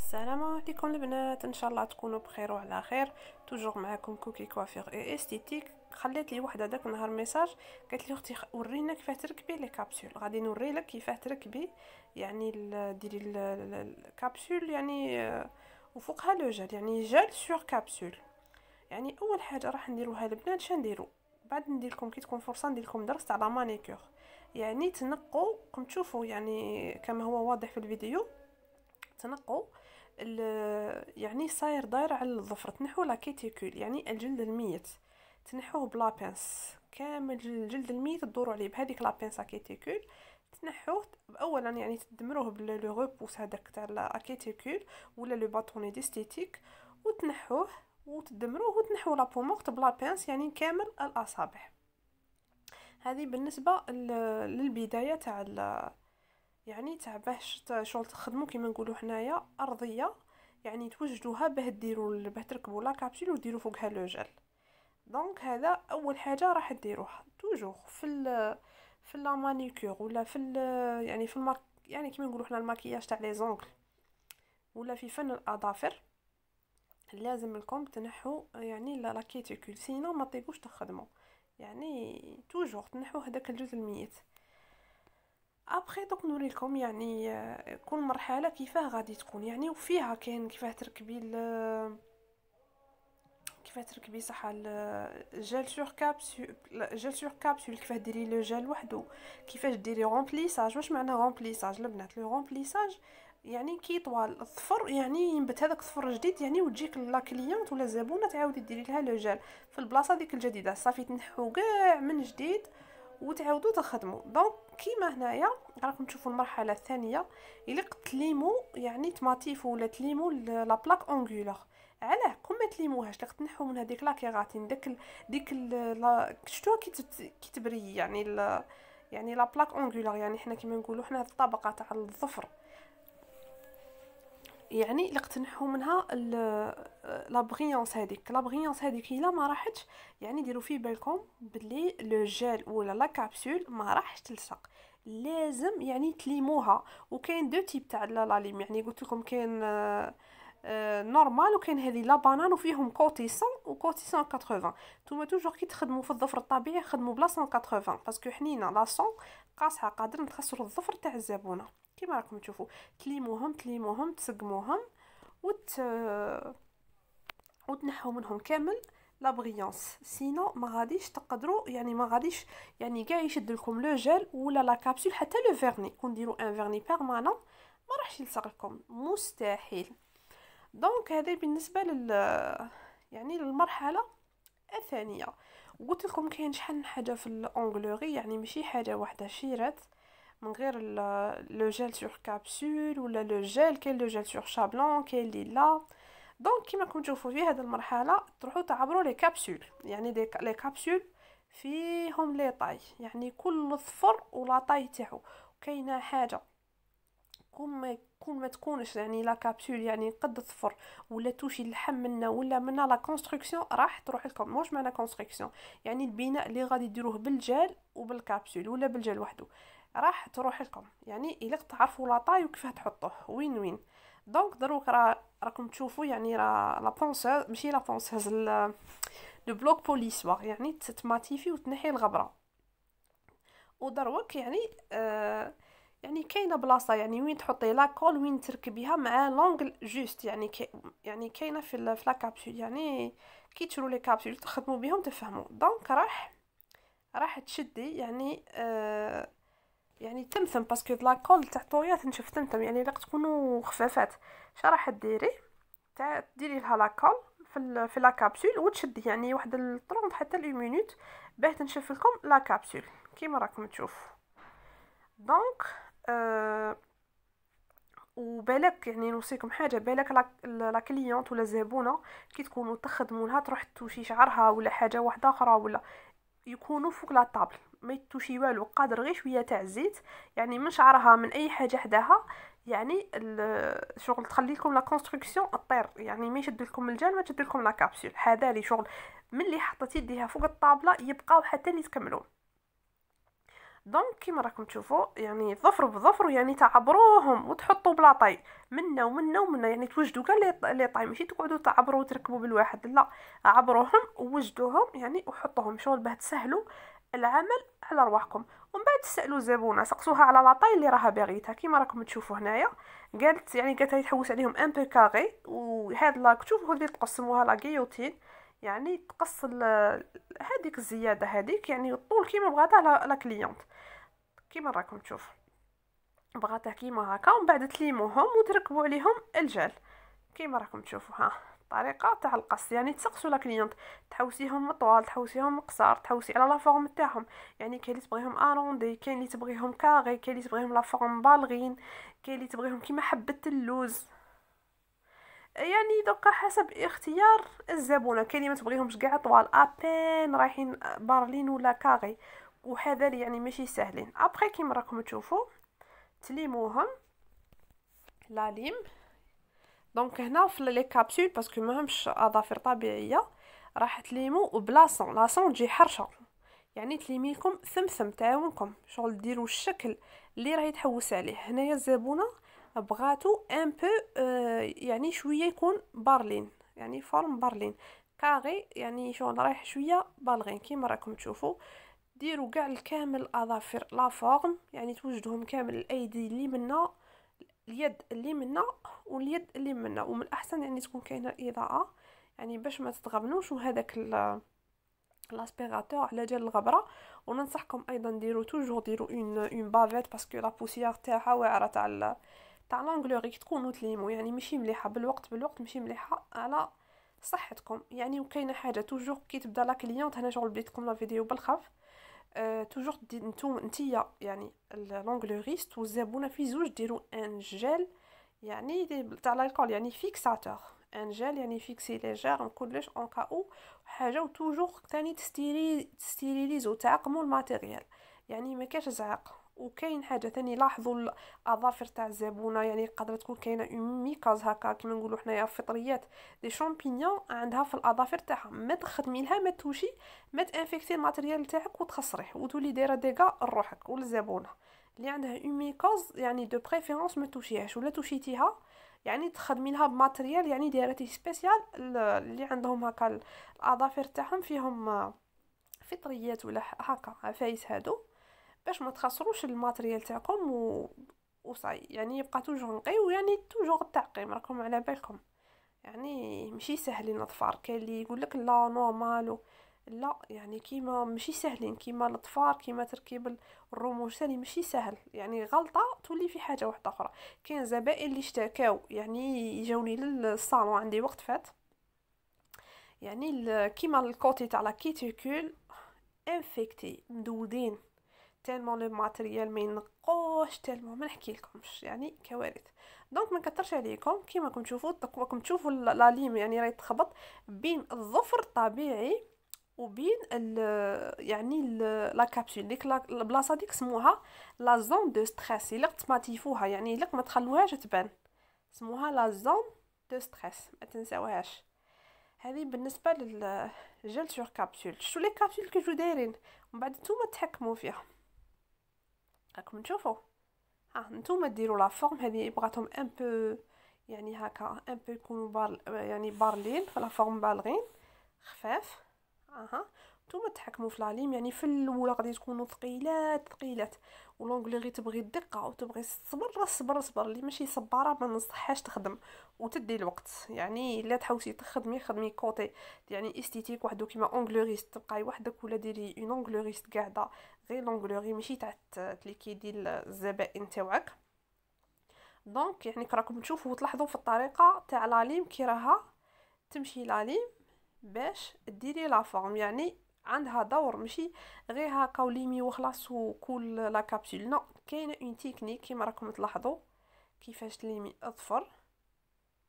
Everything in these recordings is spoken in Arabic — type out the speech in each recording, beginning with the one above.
السلام عليكم البنات، ان شاء الله تكونوا بخير وعلى خير. توجور معكم كوكي كوافير اي استيتيك. خليت لي وحده داك النهار ميساج، قالت لي اختي ورينا كيفاه تركبي لي كابسول. غادي نوري لك كيفاه تركبي يعني ديري الكابسول يعني وفوقها لو جل، يعني جل سور كابسول. يعني اول حاجه راح نديروها البنات، شنديرو بعد ندير لكم كي تكون فرصه ندير لكم درس تاع لا مانيكور. يعني تنقوا كم تشوفوا يعني كما هو واضح في الفيديو، تنقوا يعني صاير داير على الظفر، تنحوا لا كيتيكول يعني الجلد الميت، تنحوه بلا بانس كامل. الجلد الميت تدوروا عليه بهذيك لا بانس كيتيكول، تنحوه اولا يعني تدمروه بلو غوبوس هذاك تاع لا كيتيكول ولا لو باتوني ديستيتيك، وتنحوه وتدمروه وتنحوا لا بومورت بلا بانس يعني كامل الاصابع. هذه بالنسبه للبدايه تاع يعني تاع باش شغل تخدموا كيما نقولوا حنايا ارضيه، يعني توجدوها باه ديروا باه تركبوا لا كابسول وديروا فوقها لو جل. دونك هذا اول حاجه راح ديروها توجور في لا مانيكور ولا يعني في يعني كيما نقولوا حنا الماكياج تاع لي زونغل ولا في فن الاظافر. لازم لكم تنحوا يعني لا كيتيكول، سينو ما تطيقوش تخدموا، يعني توجور تنحوا هذاك الجزء الميت. ابخي دوك نوريكم يعني كل مرحله كيفاه غادي تكون يعني، وفيها كاين كيفاه تركبي كيفاه تركبي صح الجل سور كابسول، جل سور كابسول كيفاه ديري لو جل وحده، كيفاش ديري رومبليساج. واش معنى رومبليساج البنات؟ لو رومبليساج يعني كي طوال الظفر يعني ينبت هذاك الظفر جديد، يعني وتجيك لا كليونت ولا زبونه تعاودي ديري لها لو جل في البلاصه ديك الجديده، صافي تنحو كاع من جديد وتعاودوا تخدموا. دونك كيما هنايا راكم تشوفوا المرحله الثانيه، الا تليمو يعني تماتيفو ولا تليمو لا بلاك اونغولار. علاه كون ما تليموهاش لك تنحو من هذيك لا كيغاتين ديك شتوها كي تبري يعني يعني لا بلاك اونغولار، يعني حنا كيما نقولوا حنا هاد الطبقه تاع الظفر، يعني اللي تنحو منها لا بريونس هذيك. لا بريونس هذيك الا ما راحتش يعني ديروا في بالكم بلي لو جيل ولا لا كابسول ما راحش تلصق، لازم يعني تليموها. وكاين دو تيب تاع لا ليم، يعني قلت لكم كاين نورمال وكاين هذه لا بانان وفيهم كوتي 100 وكوتي 180. نتوما توجور كي تخدموا في الظفر الطبيعي خدموا بلا 180 باسكو حنينه لا 100 قاصحه قادر نخسروا الظفر تاع الزبونه. كيما راكم تشوفوا تليموهم تسقموهم وتنحوا منهم كامل لا بريونس، سينو ما غاديش تقدروا يعني ما غاديش يعني كاع يشد لكم لو جel ولا لا كابسول حتى لو فيرني. كون ديروا ان فيرني بيرمانون ما راحش يلصق لكم مستحيل. دونك هذا بالنسبه يعني للمرحله الثانيه. قلت لكم كاين شحال من حاجه في الاونغلوري، يعني ماشي حاجه واحده شيرات من غير لو جيل سور كابسول ولا لو جيل. كاين لو جيل سور شابلون، كاين اللي لا. دونك كيما راكم تشوفوا في هذه المرحله تروحوا تعبروا لي كابسول، يعني لي كابسول فيهم لي طاي، يعني كل ظفر ولا طاي تاعو. كاينه حاجه كون ما تكونش يعني لا كابسول يعني قد الظفر ولا توشي اللحم منا ولا منا لا كونستركسيون راح تروح لكم. واش معنى كونستركسيون؟ يعني البناء اللي غادي ديروه بالجال وبالكابسول ولا بالجال وحده راح تروح لكم، يعني الا تعرفوا لا طاي وكيفاه تحطوه وين. دونك دروك راكم تشوفوا يعني لا بونسوز ماشي لا بونسوز لو بلوك بوليسوار، يعني تماتيفي وتنحي الغبره. ودروك يعني يعني كاينه بلاصه يعني وين تحطي لاكول وين تركبيها مع لونغل جوست، يعني يعني كاينه في لا كابسول، يعني كي تشرو لي كابسول تخدموا بهم تفهموا. دونك راح تشدي يعني يعني تمثم باسكو لاكول تاع طويات نشوف تمثم، يعني لا تكونوا خفافات. اش راح ديري ديري لها لاكول في لا كابسول وتشدي يعني واحد 30 حتى ل 1 مينوت باه تنشف لكم لا كابسول كيما راكم تشوفوا. دونك وبالك يعني نوصيكم حاجه، بالك لا كليونت ولا زبونه كي تكونوا تخدموا لها تروح توشي شعرها ولا حاجه واحده اخرى، ولا يكونوا فوق لا طابل ما يتوشي والو، قادر غير شويه تاع زيت يعني من شعرها من اي حاجه حداها، يعني شغل تخلي لكم لا كونستركسيون الطير، يعني ما يشد لكم الجال ما تشد لكم لا كابسول. هذا لي شغل من اللي حطت يديها فوق الطابله يبقاو حتى اللي تكملوا. دونك كيما راكم تشوفوا يعني ظفر بظفر، يعني تعبروهم وتحطوا بلاطاي منا ومنا ومنا، يعني توجدوا كاع لي طاي، ماشي تقعدوا تعبروا وتركبوا بالواحد، لا عبروهم ووجدوهم يعني وحطوهم شغل باه تسهلوا العمل على رواحكم. ومن بعد تسالوا الزبونه سقسوها على لاطاي اللي راها باغيتها. كيما راكم تشوفوا هنايا قالت لي تحوس عليهم ان بو كاري، وهاد لا شوفوا هذه تقسموها لا غيوتين، يعني تقص هذيك الزياده هذيك، يعني الطول كيما بغاتها لا كليونت. كيما راكم تشوفوا بغاتها كيما هكا، ومن بعد تليموهم وتركبوا عليهم الجل كيما راكم تشوفوا. ها الطريقه تاع القص، يعني تسقسوا لا كليونت تحوسيهم طوال، تحوسيهم قصار، تحوسي على لا فورم تاعهم، يعني كاين اللي تبغيهم اروندي، كاين اللي تبغيهم كاري، كاين اللي تبغيهم لا فورم بالغين، كاين اللي تبغيهم كيما حبه اللوز، يعني دوكا حسب اختيار الزبونه. كاين اللي ما تبغيهمش كاع طوال ابين رايحين بارلين ولا كاري، وهذا يعني ماشي سهلين. ابري كيما راكم تشوفوا تليموهم لا ليم. دونك هنا في لي كابسول باسكو ماهمش اظافر طبيعيه راح تليمو بلاصون لاصون تجي حرشه، يعني تليميلكم ثمثم تاعونكم شغل ديروا الشكل اللي راهي تحوس عليه. هنايا الزبونه بغاتو ان بو يعني شويه يكون بارلين، يعني فورم بارلين كاري، يعني شغل رايح شويه بالغين. كيما راكم تشوفوا ديروا كاع الكامل الاظافر لا فورم، يعني توجدهم كامل الايدي اللي منا، اليد اللي منا واليد اللي منا، ومن الاحسن يعني تكون كاينه اضاءه يعني باش ما تتغبنوش، وهذاك لاسبيراتور على جال الغبره. وننصحكم ايضا ديروا توجور ديروا اون بافيت باسكو لا بوسيير تاعها واعره تاع لونغلوري تكونوا تليمو، يعني ماشي مليحه بالوقت ماشي مليحه على صحتكم يعني. وكاينه حاجه توجور كي تبدا لا كليونت، هنا شغل بديتكم لا فيديو بالخف، توجور نتيا يعني لونغلوريست والزبونه في زوج ديروا ان جيل يعني تاع الكول، يعني فيكساتور ان جيل يعني فيكسي ليجير مكلش اون كاو حاجه، وتوجور ثاني تستيريليزو تعقموا الماتيريال، يعني ما كاش زعق. وكاين حاجه ثاني لاحظوا الاظافر تاع الزبونه، يعني قادره تكون كاينه اون ميكاز هكا كيما نقولوا حنايا فطريات دي شامبينيون عندها في الاظافر تاعها، ما تخدمي لها ما توشي، ما تانفيكتي الماتيريال تاعك وتخسريه وتولي دايره ديغا لروحك وللزبونه اللي عندها اون ميكاز، يعني دو بريفيرونس ما توشيهاش، ولا توشيتيها يعني تخدمي لها بماتريال يعني دايرتي سبيسيال اللي عندهم هكا الاظافر تاعهم فيهم فطريات ولا هكا عفايس هادو، باش ما تخسروش الماتريال تاعكم وصاي، يعني يبقى توجور نقي، ويعني توجور التعقيم راكم على بالكم يعني ماشي سهلين الاظفار. كاين اللي يقول لك لا نورمال، لا يعني كيما ماشي سهلين كيما الاظفار، كيما تركيب الرموش ثاني ماشي سهل، يعني غلطه تولي في حاجه واحده اخرى. كاين زبائن اللي اشتكاو يعني يجوني للصالون عندي وقت فات، يعني كيما الكوتي تاع لا كيتيكول انفيكتي مدودين تالمون لو ماتريال ما ينقوش تالمون ما نحكي لكمش، يعني كوارث. دونك ما نكثرش عليكم، كيما راكم تشوفوا لا ليم يعني راهي تخبط بين الظفر الطبيعي وبين يعني لا كابسول ديك البلاصه ديك سموها لا زون دو ستريس، الا تماتيفوها يعني الا ما تخلوهاش تبان سموها لا زون دو ستريس، ما تنساوهاش. هذه بالنسبه للجل سور كابسول. شتو لي كابسول كيفاش دايرين ومن بعد نتوما تحكموا فيها. راكم تشوفوا ها نتوما ديروا لا فورم هذه بغاتهم ان بو يعني هكا ان بو يكونوا يعني بارلين في لا فورم بالغين خفاف. اها نتوما تحكموا في العليم، يعني في الاولى غادي تكونوا ثقيلات ولونغلي تبغي الدقه وتبغي الصبر اللي ماشي صباره ما نصحهاش تخدم وتدي الوقت، يعني لا تحوسي خدمي كوتي يعني استيتيك وحده كيما اونغلوريست تبقاي وحدك، ولا ديري اون اونغلوريست قاعده غير لونغلوري ماشي تاع تليكي ديال الزبائن تاعك. دونك يعني راكم تشوفوا وتلاحظوا في الطريقه تاع لاليم كي راها تمشي لاليم باش ديري لا فورم، يعني عندها دور ماشي غير هكا وليمي وخلاص وكل لا كابسول، لا كاينه اون تكنيك كيما راكم تلاحظوا كيفاش تليمي اظفر.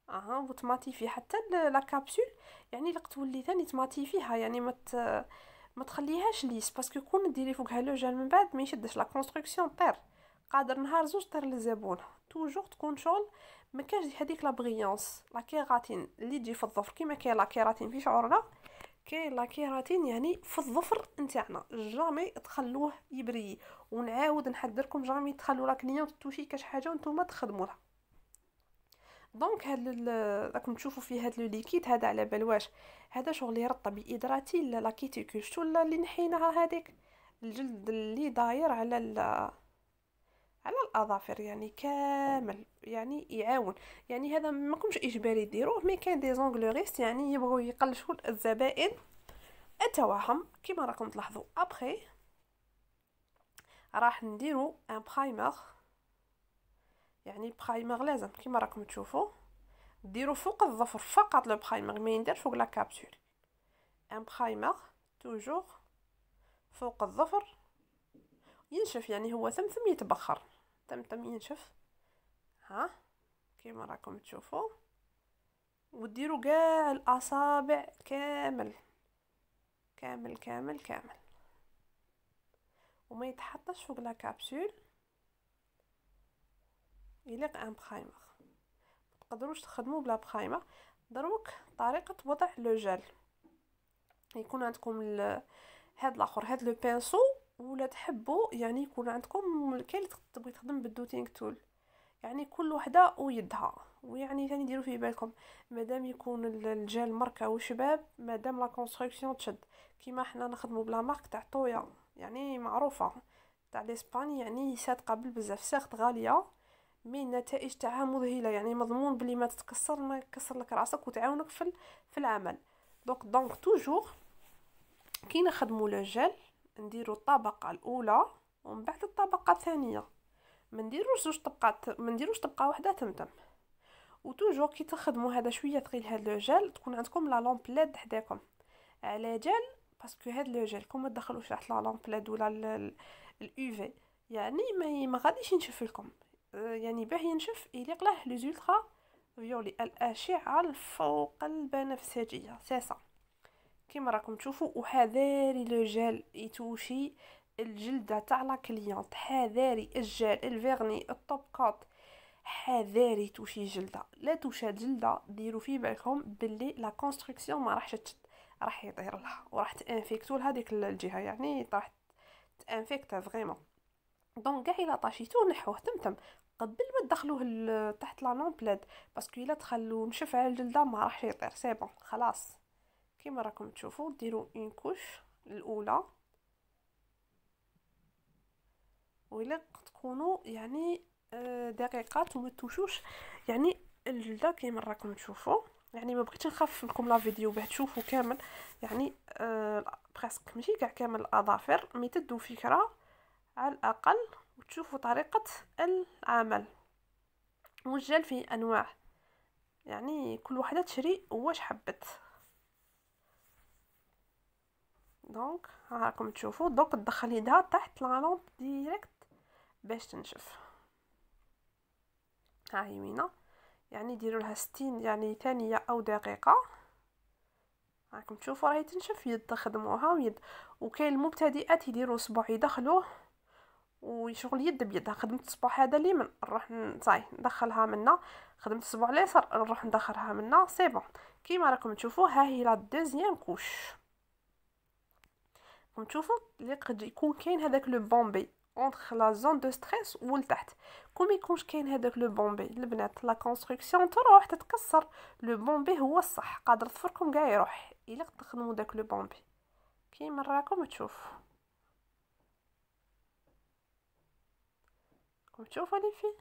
اها وتماتيفي حتى لا كابسول، يعني لك تولي ثاني تماتيفيها، يعني ما تخليهاش ليس باسكو كون ديري فوقها لو جال من بعد ما يشدش لا كونستركسيون طير، قادر نهار زوج طير للزبون. توجور تكون شغل ما كاش هذيك لا بريونس لا كيراتين اللي تجي في الظفر، كيما كاين لا كيراتين في شعورنا كاين لا كيراتين يعني في الظفر نتاعنا جامي تخلوه يبري، ونعاود نحذركم جامي تخلوا لا كليون توشي كاش حاجه وانتم تخدموها. دونك راكم تشوفوا في هذا لو ليكيد هذا على بال واش هذا شغل يرطب يدراتي لا كيتيكول شتو اللي نحيناها هذيك الجلد اللي داير على الاظافر يعني كامل، يعني يعاون. يعني هذا ماكمش اجباري ديروه، مي كاين دي زونغلوريست يعني يبغوا يقلشوا الزبائن اتوهم كيما راكم تلاحظوا. ابخي راح نديرو ان برايمر، يعني برايمر لازم كيما راكم تشوفوا ديرو فوق الظفر فقط. لو برايمر ما يندير فوق لا كابسول. ان برايمر توجور فوق الظفر ينشف، يعني هو ثم يتبخر تم ينشف ها كيما راكم تشوفوا. وديروا كاع الاصابع كامل كامل كامل كامل، وما يتحطش فوق لا كابسول. يليق ان برايمر، تقدروش تخدموا بلا برايمر. دروك طريقه وضع لو جل، يكون عندكم هاد الاخر هاد لو بينسو، ولا تحبوا يعني يكون عندكم كاين تبغي تخدم بالدوتينغ تول، يعني كل وحده ويدها. ويعني ثاني ديروا في بالكم مادام يكون الجل ماركه وشباب، مادام لا كونستركسيون تشد كيما حنا نخدموا بلا مارك تاع طويا يعني معروفه تاع الاسباني، يعني صادقه بزاف ساخت غاليه مي النتائج تاعها مذهله، يعني مضمون بلي ما تتكسر ما يكسر لك راسك وتعاونك في العمل. دونك توجور كي نخدموا لو جل نديروا الطبقه الاولى ومن بعد الطبقه الثانيه، ما نديروش زوج طبقات، ما نديروش طبقه واحده تمتم. وتوجور كي تخدموا هذا شويه ثقيل هذا لو جل تكون عندكم لا لامب ليد حداكم على جال، باسكو هذا لو جل كون ما تدخلوش تحت لا لامب ليد ولا الاو في يعني ما غاديش ينشف لكم. يعني باه ينشف يليق له لي زولترا فيولي الاشعه الفوق البنفسجيه ساسا كيما راكم تشوفوا. وحذاري لو جل يتوشي الجلده تاع لا كليونط، حذاري الجل الفيرني الطوب كوت حذاري توشي جلده، لا توشات جلده ديروا في بالكم باللي لا كونستركسيون ما راحش راح يطير لها وراح تانفيكتو لهذيك الجهه، يعني راح تانفيكتا فريمون. دونك كاع الا طاشيتوه نحوه تمتم قبل ما تدخلوه تحت لا لامبلاد، باسكو الا تخلوه نشف على الجلده ما راحش يطير سي بون خلاص. كيما راكم تشوفوا ديروا اون كوش الاولى، وإلا تكونوا يعني دقيقات وما توشوش يعني الجلده كيما راكم تشوفوا. يعني ما بغيتش نخفف لكم لا فيديو باه تشوفوا كامل، يعني بريسك ماشي كاع كامل الاظافر مي تدوا فكره على الاقل وتشوفوا طريقه العمل. والجل فيه انواع، يعني كل وحده تشري واش حبت. دونك راكم تشوفوا دوك تدخل يدها تحت لا لامب ديريكت باش تنشف. ها هي وينه، يعني ديروا لها 60 يعني ثانيه او دقيقه. راكم تشوفوا راهي تنشف يد تخدموها ويد. وكاين المبتدئات يديروا صبع يدخلوه وشغل يد بيدها. خدمت الصبع هذا اليمين نروح صاي ندخلها منا، خدمت الصبع اليسار نروح ندخلها منا سي بون. كيما راكم تشوفوا ها هي لا دوزيام كوش. راكم تشوفوا اللي قد يكون كاين هذاك لو بومبي اونتر لا زون دو ستريس ولتحت، كون ما يكونش كاين هذاك لو بومبي البنات لا كونستركسيون تروح تتكسر. لو بومبي هو الصح، قادر تفركم كاع يروح الا تخدموا داك لو بومبي كيما راكم تشوفوا. راكم تشوفوا لي فيه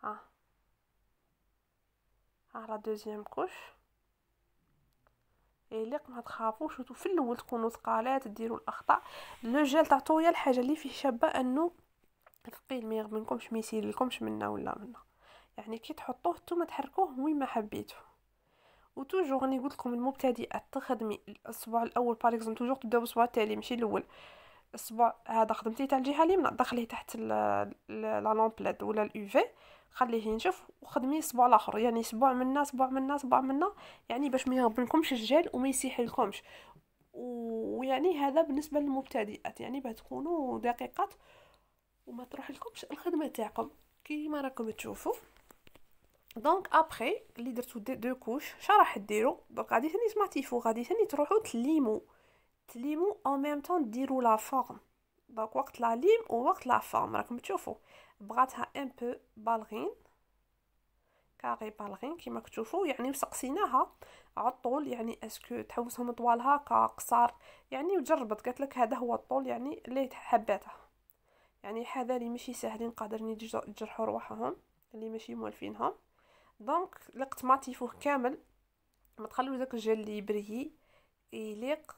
ها لا دوزيام كوش. يليق ما تخافوش في الاول تكونوا ثقالات ديروا الاخطاء. لو جيل تاع طويا الحاجه اللي فيه شابه انه ثقيل ما يغبنكمش ما يسير لكمش منا ولا منا، يعني كي تحطوه نتوما تحركوه وين ما حبيتو. وتوجور راني قلت لكم المبتدئات تخدمي الاسبوع الاول باغ اكزومبل توجور تبداو بالاسبوع التالي ماشي الاول. الاسبوع هذا خدمتي تاع الجهه اليمنى دخليه تحت لا لامبلاد ولا الاو في خليه ينشف وخدمي الاسبوع الاخر، يعني اسبوع منا اسبوع منا اسبوع منا، يعني باش ما يهربلكمش الجل وما يسيح لكمش. ويعني هذا بالنسبه للمبتدئات يعني باه تكونوا دقيقات وما تروح لكمش الخدمه تاعكم كيما راكم تشوفوا. دونك ابري اللي درتو دو كوش شا راح ديروا؟ دونك غادي ثاني تماتيفو، غادي ثاني تروحوا تليمو او ميم طون ديروا لا فورم. دونك وقت لا ليم ووقت لا فورم راكم تشوفوا بغاتها ان بو بالغين، كاري بالغين كيما كتشوفوا. يعني وسقسيناها على الطول، يعني اسكو تحوسهم طوال هكا قصار، يعني وجربت قالت لك هذا هو الطول يعني اللي حباته. يعني هذا اللي ماشي ساهلين قادرين يجرحوا رواحهم، اللي ماشي موالفينهم. دونك لقت ماتيفوه كامل، ما تخلوا داك الجل اللي يبريي يليق.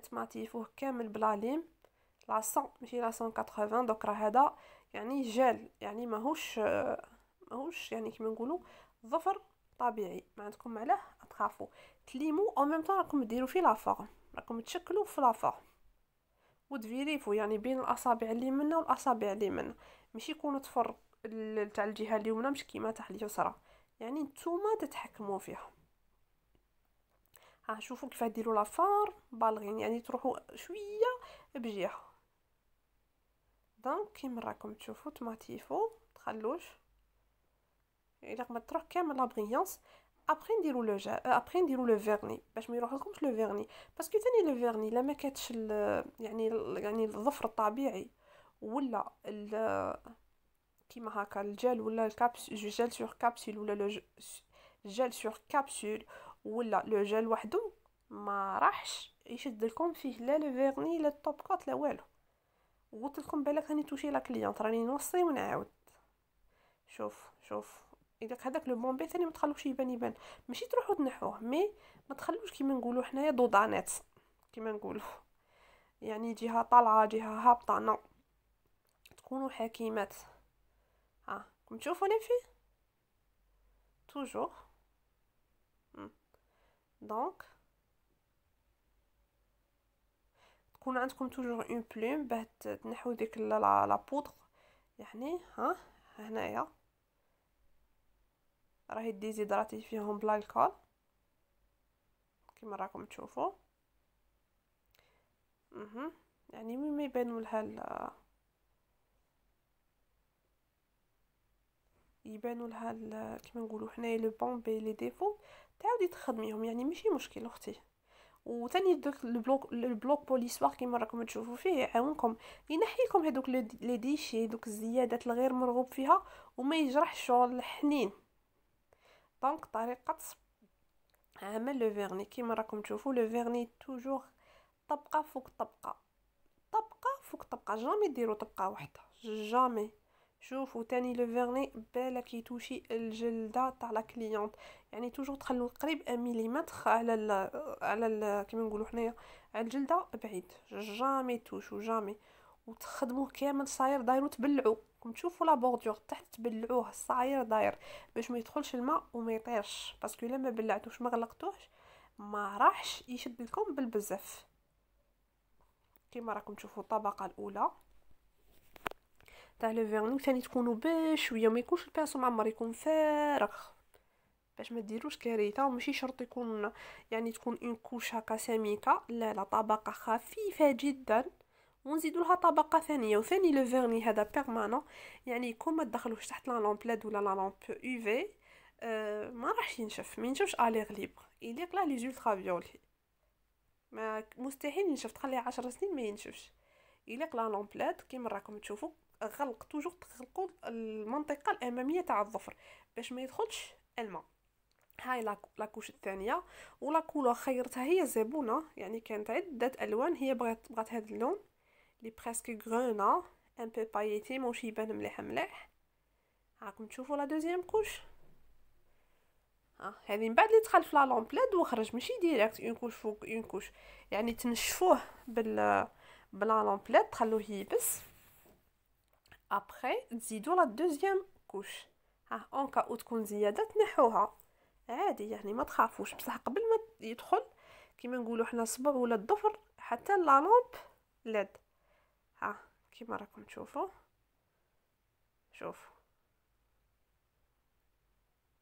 تماتيفوه كامل بلا ليم لا 100 ماشي لا 180. دوك راه هذا يعني جل، يعني ماهوش يعني كيما نقولوا ظفر طبيعي. ما عندكم علاه تخافوا تليمو او ميم طون راكم ديروا فيه لا فورم، راكم تشكلوا في لا فورم وتفيريفو يعني بين الاصابع اللي منا والاصابع اللي منا، ماشي يكونوا تفر تاع الجهه اليمنى مش كيما تاع اليسرى، يعني نتوما تتحكموا فيها. ها شوفوا كيف ديروا لا فورم بالغين، يعني تروحوا شويه بجهه. دونك كيما راكم تشوفوا تماتيفو تخلوش الا ما تروح كامل لا بريونس. ابري نديرو لو ابري نديرو لو فيرني باش ما يروحلكمش لو فيرني، باسكو ثاني لو فيرني لا ما كاتش يعني الظفر الطبيعي ولا كيما هكا الجل ولا الكابسول جل سور كابسول ولا لو جل سور كابسول ولا لو جل وحده، ما راحش يشد لكم فيه لا لو فيرني لا الطوب كوت لا والو. وقلت لكم بالك راني توشي لا كليونط راني نوصي ونعاود. شوف اذا هذاك لو بومبي ثاني ما تخلوش يبان ماشي تروحوا تنحوه، مي ما تخلوش كيما نقولوا حنايا ضوضانات كيما نقولوا، يعني جهه طالعه جهه هابطه، نو تكونوا حكيمات. ها كم تشوفوا لي في توجور. دونك تكون عندكم توجور اون بلوم باه تنحو ديك لا بودر. يعني ها هنايا راهي ديزيدراتي فيهم بلا الكول كيما راكم تشوفوا. يعني وين ما يبانوا لها كيما نقولوا حنايا لو بومبي لي ديفو تعاودي تخدميهم، يعني ماشي مشكل اختي. وثاني دوك البلوك بوليسوار كيما راكم تشوفوا فيه يعاونكم ينحي لكم هذوك لي ديشي دوك الزيادات الغير مرغوب فيها وما يجرحش شغل الحنين. دونك طريقه عمل لو فيرني كيما راكم تشوفوا لو فيرني توجور طبقه فوق طبقه، طبقه فوق طبقه، جامي ديروا طبقه واحده جامي. شوفوا تاني لو فيرني بالك يتوشي الجلده تاع لا كليونط، يعني توجور تخلو قريب 1 مليمتر على كيما نقولوا حنايا على الجلده بعيد، جامي توشو جامي. وتخدموه كامل صاير داير وتبلعوا كم تشوفوا لا بوردور تحت تبلعوه صاير داير باش ما يدخلش الماء وما يطيرش، باسكو الا ما بلعتوش ما غلقتوش ما راحش يشد لكم بالبزاف. كيما راكم تشوفوا الطبقه الاولى تاع لو فيرني، ثاني تكونوا بشويه ما يكونش البانسو معمر يكون فارغ باش ما ديروش كارثه. وماشي شرط يكون يعني تكون اون كوش هكا سميكه، لا طبقه خفيفه جدا ونزيدوا لها طبقه ثانيه. وثاني لو فيرني هذا بيرمانون، يعني كون ما تدخلوش تحت لا لامب لاد ولا لا لامب يو في ما راحش ينشف، ما ينشفش اليغ ليبر يليق لا لي زولترا فيولي، ما مستحيل ينشف، تخليه 10 سنين ما ينشفش. يليق لا لامب لاد كيما راكم تشوفوا. غلق توجور تغلقوا المنطقه الاماميه تاع الظفر باش ما يدخلش الماء. هاي لاكوش الثانيه ولا كولور خيرتها هي زبونه، يعني كانت عده الوان هي بغات هذا اللون لي بريسك غرونا ان بو بايتي موش يبان مليح. راكم تشوفوا لا دوزيام كوش. هذه من بعد اللي دخل في لا لامبلاد وخرج ماشي ديريكت اون كوش فوق اون كوش، يعني تنشفوه بلا لامبلاد تخلوه يبس. ابري تزيدوا لا دوزيام كوش. اون كا او تكون زياده تنحوها عادي، يعني ما تخافوش، بصح قبل ما يدخل كيما نقولوا حنا صبغ ولا الضفر حتى لا لامب لاد. كيما راكم تشوفوا.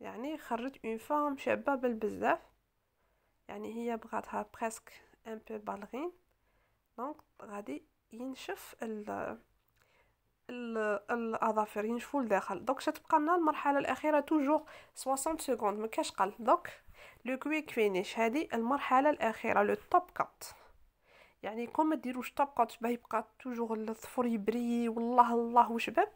يعني خرجت اون فورم شابه بالبزاف، يعني هي بغاتها بريسك ان بو بالغين. دونك غادي ينشف الاظافر ينشفوا لداخل. دوك شتبقى لنا المرحله الاخيره توجور 60 سكوند، ما كاش قل. دوك لو كويك فينيش هذه المرحله الاخيره، لو توب كات. يعني كون ما ديروش توب كات باه يبقى توجور الظفر يبري والله الله وشباب،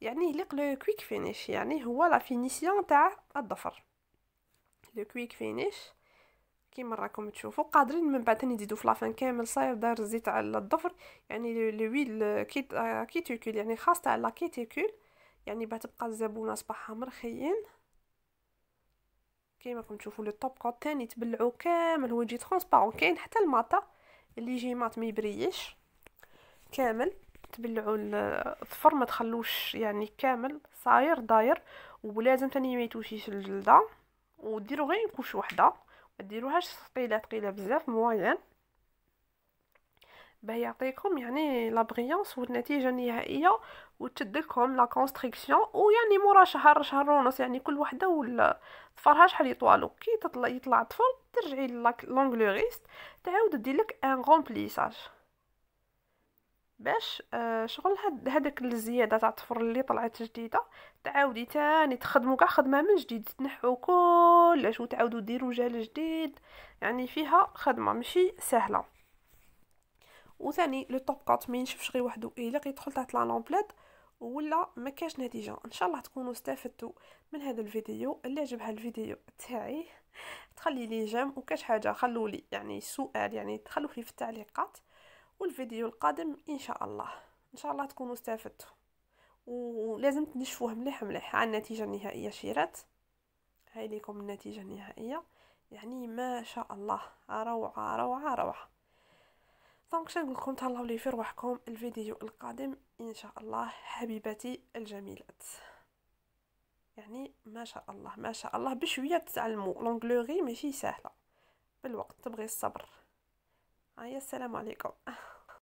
يعني يليق لو كويك فينيش، يعني هو لا فينيسيون تاع الظفر. لو كويك فينيش كيما راكم تشوفوا قادرين من بعد ثاني نزيدوا في لافان كامل صاير دار الزيت على الظفر، يعني لويل كيتيكول، يعني خاص تاع لا كيتيكول، يعني باه تبقى الزبونه صباحها مرخيين. كيما راكم تشوفوا لي طوب كوت ثاني تبلعوا كامل، هو يجي ترونسبارون. كاين حتى الماطا اللي يجي مات ما يبريش كامل، تبلعوا الظفر ما تخلوش يعني كامل صاير داير. ولازم ثاني ما يتوشيش الجلده، وديروا غير كوش وحده، ما ديروهاش ثقيله بزاف، موين، باه يعطيكم يعني لا بريونس والنتيجه النهائيه وتشدلكم لا كونستريكسيون. ويعني مورا شهر شهر ونص يعني كل وحده ظفرها شحال يطوالو، كي يطلع طفل ترجعي لونغلوريست تعاود دير لك ان رومبليساج باش شغل هذاك الزياده تاع الطفر اللي طلعت جديده تعاودي تاني تخدموا كاع خدمه من جديد، تنحوا كلش وتعاودوا ديروا جال جديد. يعني فيها خدمه ماشي سهله. وثاني لو طوب كات ما ينشفش غير وحده، الا يدخل تحت لا لامبلاد ولا ما كاش نتيجه. ان شاء الله تكونوا استفدتوا من هذا الفيديو. اللي عجبها الفيديو تاعي تخلي لي جيم، وكاش حاجه خلوا لي يعني سؤال يعني تخلوا فيه في التعليقات. والفيديو القادم ان شاء الله تكونوا استفدتوا. ولازم تنشفوه مليح مليح على النتيجه النهائيه شيرات. هاي ليكم النتيجه النهائيه، يعني ما شاء الله روعه روعه روعه. دونك شنقول لكم تهلاو لي في روحكم. الفيديو القادم ان شاء الله حبيباتي الجميلات، يعني ما شاء الله ما شاء الله بشويه تتعلموا لونغلوغي ماشي سهله، بالوقت تبغي الصبر. هيا السلام عليكم.